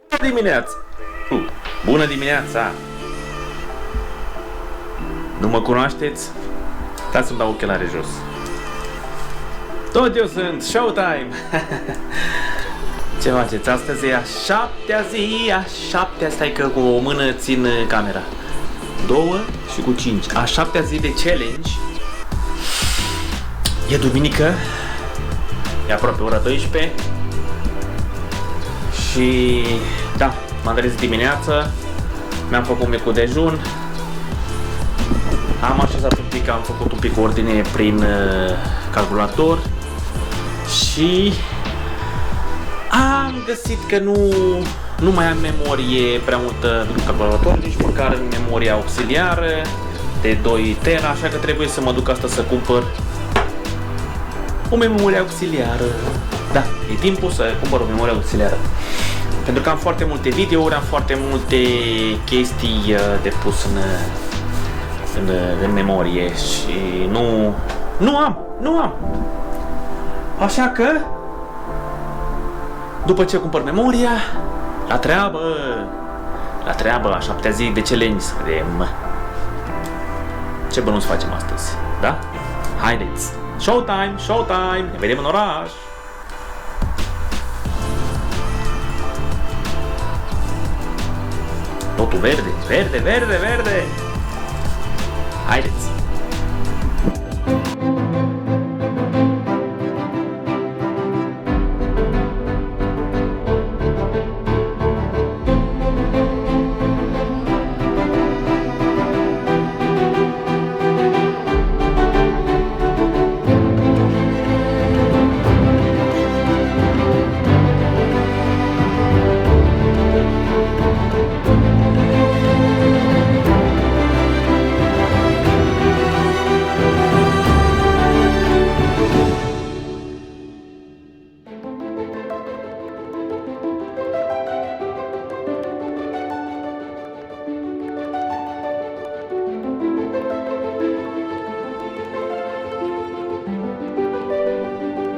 Bună dimineața! Bună dimineața! Nu mă cunoașteți? Dați să-mi dau ochelare jos. Tot eu sunt, Showtime! Ce faceți? Astăzi e a 7-a zi, stai că cu o mână țin camera. 2 și cu 5. A 7-a zi de challenge. E duminică. E aproape ora 12. Și da, m-am trezit dimineața. Mi-am făcut micul dejun. Am așezat un pic, am făcut un pic ordine prin calculator. Și am găsit că nu mai am memorie prea multă în calculator, nici măcar în memoria auxiliară de 2 tera, așa că trebuie să mă duc asta să cumpăr o memorie auxiliară. Da, e timpul să cumpăr o memorie auxiliară. Pentru că am foarte multe videouri, am foarte multe chestii de pus în memorie și nu am. Așa că după ce cumpăr memoria, la treabă, a 7-a zi de challenge, să vedem ce bănuți facem astăzi, da? Haideți! Showtime! Ne vedem în oraș! Totul verde! Haideți!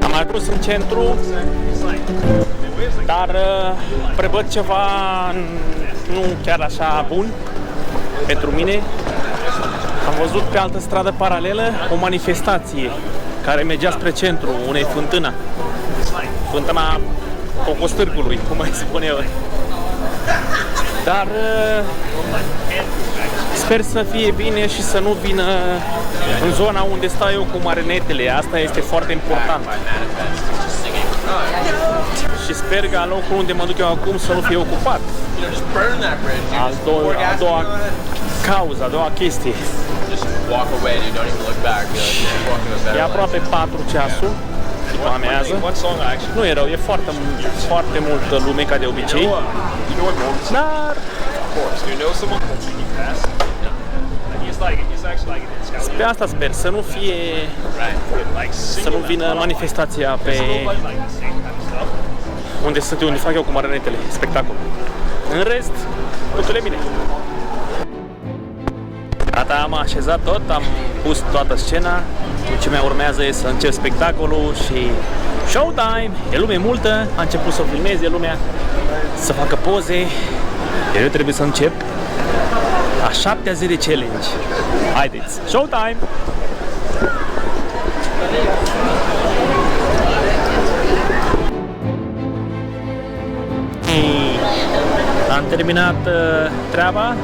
Am ajuns în centru, dar prevăd ceva nu chiar așa bun pentru mine. Am văzut pe altă stradă paralelă o manifestație care mergea spre centru, unei fântâna Cocostârgului, cum mai spune eu. Dar sper să fie bine și să nu vină în zona unde stau eu cu marinetele. Asta este foarte important. Și sper că locul unde mă duc eu acum să nu fie ocupat. A doua chestie. E aproape 4 ceasul. După amiază. Nu e rău, e foarte multă lume ca de obicei. Dar pe asta sper, să nu vină manifestația pe unde fac eu cu marinetele, spectacol. În rest, totul e bine. Gata, am așezat tot, am pus toată scena. Ce mai urmează e să încep spectacolul și showtime. E lume multă, a început să o filmeze lumea, să facă poze. Eu trebuie să încep a 7-a zi de challenge. Haideți, showtime! Am terminat treaba.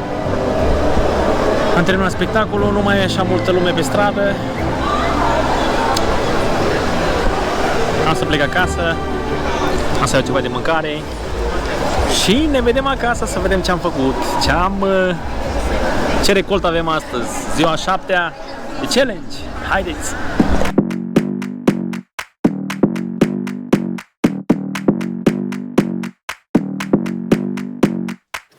Am terminat spectacolul, nu mai e așa multă lume pe stradă. Am să plec acasă, am să iau ceva de mâncare și ne vedem acasă să vedem ce am făcut, ce recolt avem astăzi, ziua 7-a de challenge. Haideți!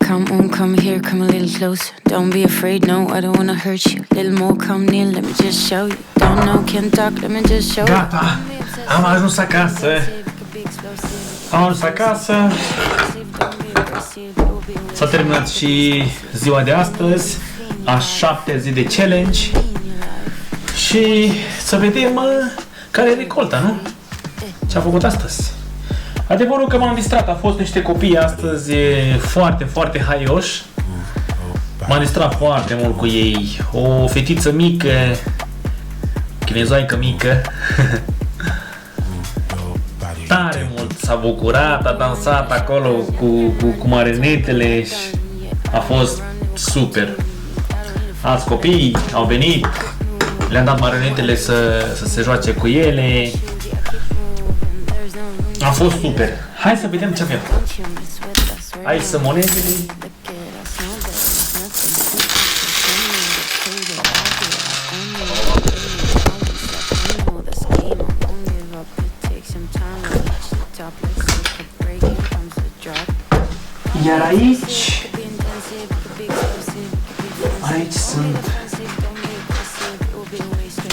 Come on, come here, come a little closer. Don't be afraid, no, I don't wanna hurt you. Little more, come near, let me just show you. Don't know, can't talk, let me just show you. Gata, am ajuns acasă. S-a terminat și ziua de astăzi, a 7-a zi de challenge. Și să vedem care e recolta, nu? Ce a făcut astăzi. Adevărul că m-am distrat, a fost niște copii astăzi foarte, foarte haioși. M-am distrat foarte mult cu ei. O fetiță mică, chinezoaică mică, tare mult s-a bucurat, a dansat acolo cu marinetele și a fost super. Alți copii au venit, le-am dat marinetele să se joace cu ele. A fost super. Hai să vedem ce avem. Aici sunt monedele. Iar aici sunt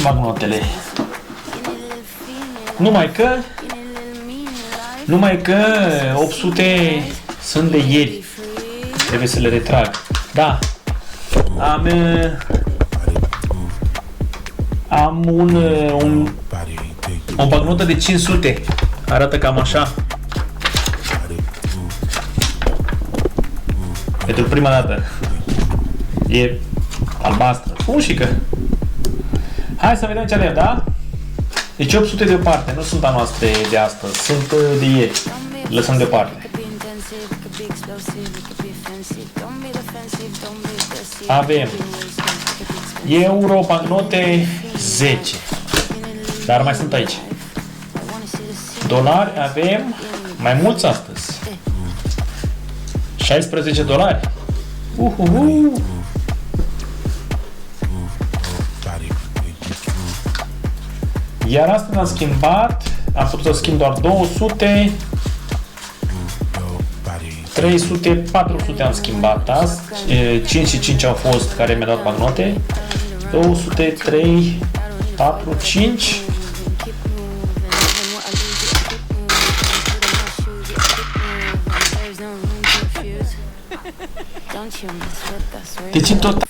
bancnotele. Numai că 800 sunt de ieri. Trebuie să le retrag. Da. Am o bancnotă de 500. Arată cam așa. Pentru prima dată. E albastră. Frușică. Hai să vedem ce avem, da? Deci 800 deoparte, nu sunt a noastre de astăzi, sunt de ieri. Lăsăm deoparte. Avem euro, bancnote 10. Dar mai sunt aici. Dolari avem mai mulți astăzi. 16 dolari. Iar asta am schimbat, am putut să schimb doar 200, 300, 400 am schimbat azi, 5 și 5 au fost care mi-au dat bancnote, 200, 3, 4, 5. Deci în total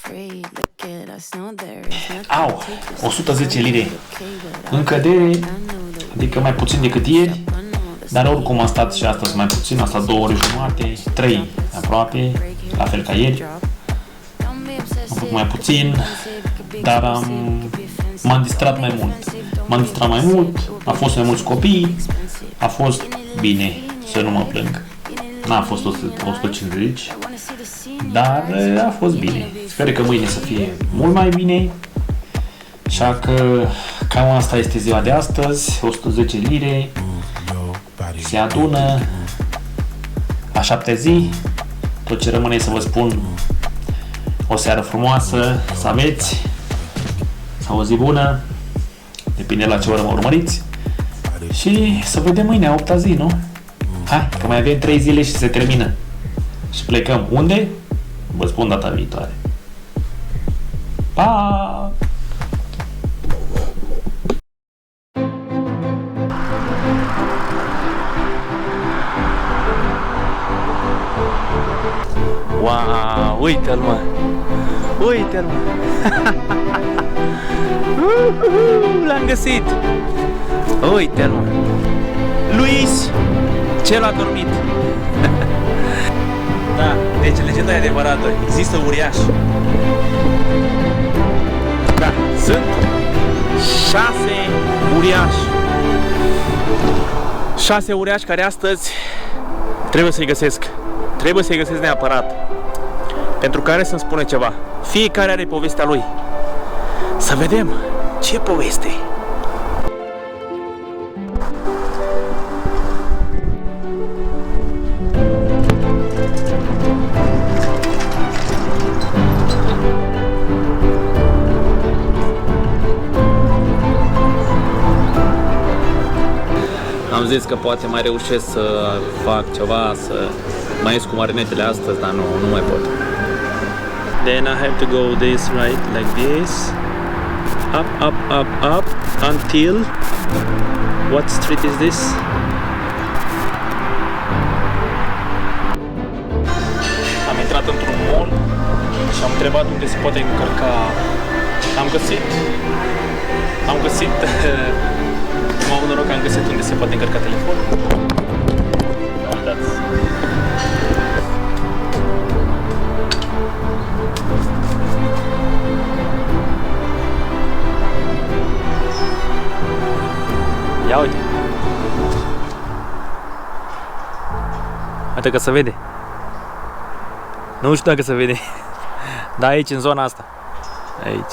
au 110 lire în cădere, adică mai puțin decât ieri, dar oricum am stat și astăzi mai puțin, am stat 2 ore jumate, 3 aproape, la fel ca ieri. Am făcut mai puțin, dar m-am distrat mai mult. A fost mai mulți copii, a fost bine, să nu mă plâng. N-a fost 150, dar a fost bine. Sper că mâine să fie mult mai bine. Așa că cam asta este ziua de astăzi, 110 lire. Se adună a 7 zi. Tot ce rămâne să vă spun, o seară frumoasă să aveți, sau o zi bună, depinde la ce oră mă urmăriți. Și să vedem mâine, a 8-a zi, nu? Hai, că mai avem 3 zile și se termină. Și plecăm. Unde? Vă spun data viitoare. Pa! Wow, uite-l mă! Uite-l mă! L-am găsit! Uite-l mă! Luis! Cel a dormit! Da, deci legenda e adevărată. Există uriași. Da, sunt 6 uriași. 6 uriași care astăzi trebuie să-i găsesc. Trebuie să-i găsesc neapărat. Pentru care să-mi spune ceva. Fiecare are povestea lui. Să vedem ce poveste. Am zis că poate mai reușesc să fac ceva, să mai ies cu marinetele astăzi, dar nu mai pot. Then I have to go this right, like this, up until, what street is this? Am intrat într-un mall și am întrebat unde se poate încărca. Am găsit, m-am noroc că am găsit unde se poate încărca telefonul. Uite că se vede. Nu știu dacă se vede. Da, aici, în zona asta. Aici.